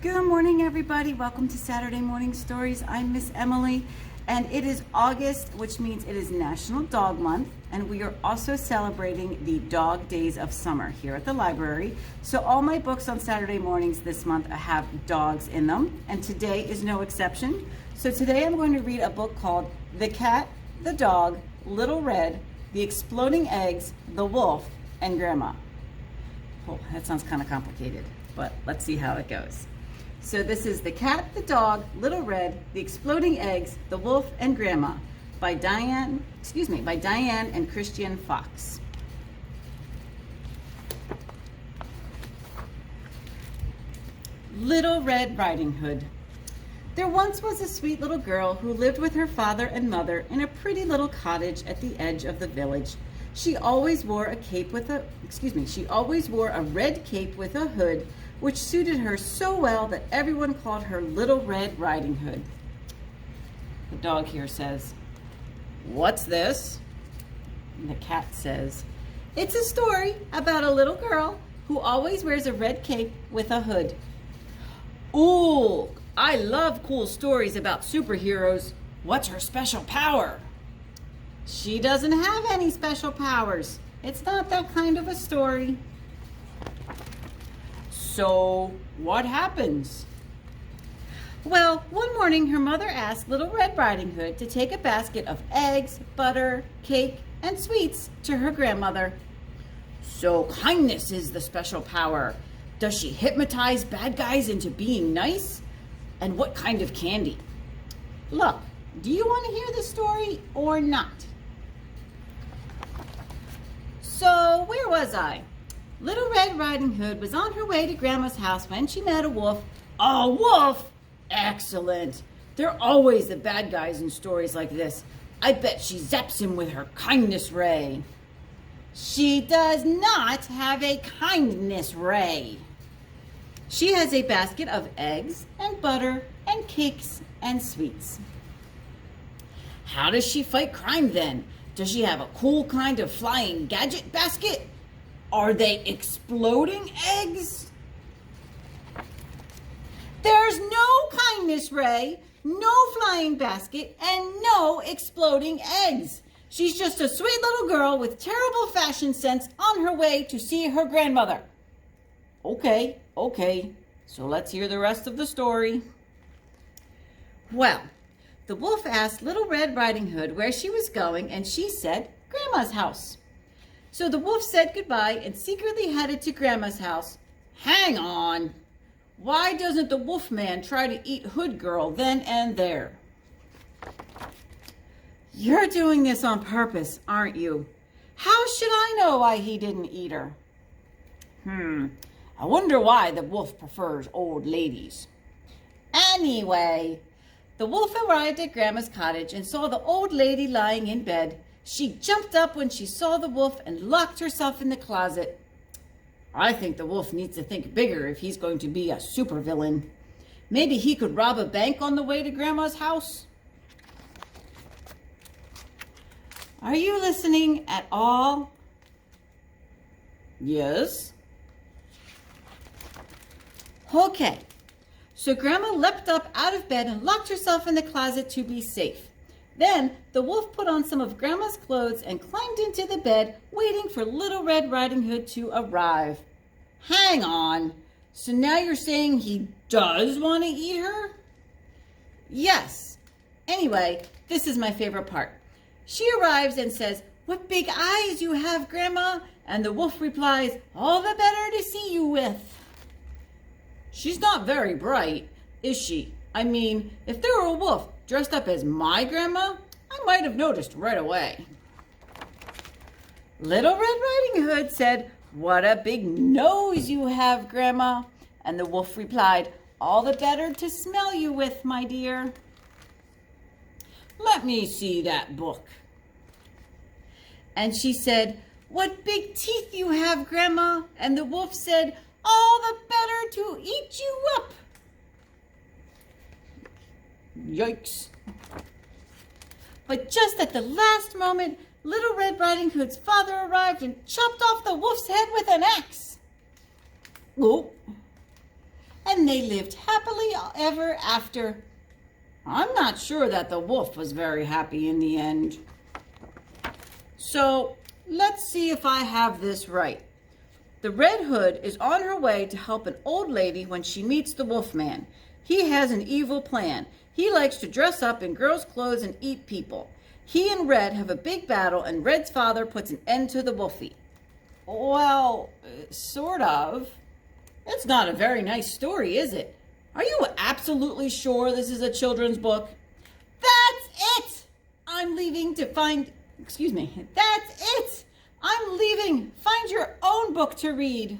Good morning, everybody. Welcome to Saturday Morning Stories. I'm Miss Emily, and it is August, which means it is National Dog Month, and we are also celebrating the Dog Days of Summer here at the library. So all my books on Saturday mornings this month have dogs in them, and today is no exception. So today I'm going to read a book called The Cat, the Dog, Little Red, The Exploding Eggs, The Wolf, and Grandma. Oh, that sounds kind of complicated, but let's see how it goes. So this is The Cat, the Dog, Little Red, The Exploding Eggs, The Wolf, and Grandma by Diane and Christian Fox. Little Red Riding Hood. There once was a sweet little girl who lived with her father and mother in a pretty little cottage at the edge of the village. She always wore a red cape with a hood, which suited her so well that everyone called her Little Red Riding Hood. The dog here says, "What's this?" And the cat says, "It's a story about a little girl who always wears a red cape with a hood." "Ooh, I love cool stories about superheroes. What's her special power?" "She doesn't have any special powers. It's not that kind of a story." "So, what happens?" "Well, one morning her mother asked Little Red Riding Hood to take a basket of eggs, butter, cake, and sweets to her grandmother." "So kindness is the special power. Does she hypnotize bad guys into being nice? And what kind of candy?" "Look, do you want to hear the story or not?" So, where was I? Little Red Riding Hood was on her way to Grandma's house when she met a wolf. "A wolf? Excellent. They're always the bad guys in stories like this. I bet she zaps him with her kindness ray." "She does not have a kindness ray. She has a basket of eggs and butter and cakes and sweets." "How does she fight crime then? Does she have a cool kind of flying gadget basket? Are they exploding eggs?" "There's no kindness ray, no flying basket, and no exploding eggs. She's just a sweet little girl with terrible fashion sense on her way to see her grandmother." Okay. So let's hear the rest of the story. Well, the wolf asked Little Red Riding Hood where she was going, and she said, "Grandma's house." So the wolf said goodbye and secretly headed to Grandma's house. Hang on. Why doesn't the wolf man try to eat Hood Girl then and there? "You're doing this on purpose, aren't you? How should I know why he didn't eat her?" I wonder why the wolf prefers old ladies. Anyway, the wolf arrived at Grandma's cottage and saw the old lady lying in bed. She jumped up when she saw the wolf and locked herself in the closet. I think the wolf needs to think bigger if he's going to be a supervillain. Maybe he could rob a bank on the way to Grandma's house. Are you listening at all? Yes. Okay. So Grandma leapt up out of bed and locked herself in the closet to be safe. Then the wolf put on some of Grandma's clothes and climbed into the bed, waiting for Little Red Riding Hood to arrive. Hang on. So now you're saying he does want to eat her? Yes. Anyway, this is my favorite part. She arrives and says, "What big eyes you have, Grandma." And the wolf replies, "All the better to see you with." She's not very bright, is she? I mean, if there were a wolf dressed up as my grandma, I might have noticed right away. Little Red Riding Hood said, "What a big nose you have, Grandma." And the wolf replied, "All the better to smell you with, my dear." "Let me see that book." And she said, "What big teeth you have, Grandma." And the wolf said, "All the better to eat you up." Yikes. But just at the last moment, Little Red Riding Hood's father arrived and chopped off the wolf's head with an axe. Oh. and they lived happily ever after. I'm not sure that the wolf was very happy in the end. So let's see if I have this right. The Red Hood is on her way to help an old lady when she meets the Wolf Man. He has an evil plan. He likes to dress up in girls' clothes and eat people. He and Red have a big battle, and Red's father puts an end to the Wolfie. Well, sort of. It's not a very nice story, is it? Are you absolutely sure this is a children's book? That's it! I'm leaving to find... Excuse me. That's it! I'm leaving. Find your own book to read.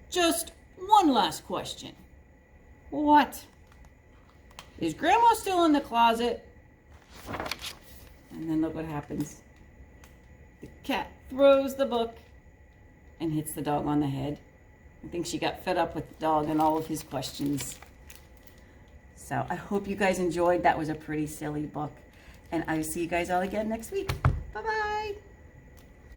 Just one last question. What? Is Grandma still in the closet? And then look what happens. The cat throws the book and hits the dog on the head. I think she got fed up with the dog and all of his questions. So I hope you guys enjoyed. That was a pretty silly book. And I will see you guys all again next week. Bye-bye.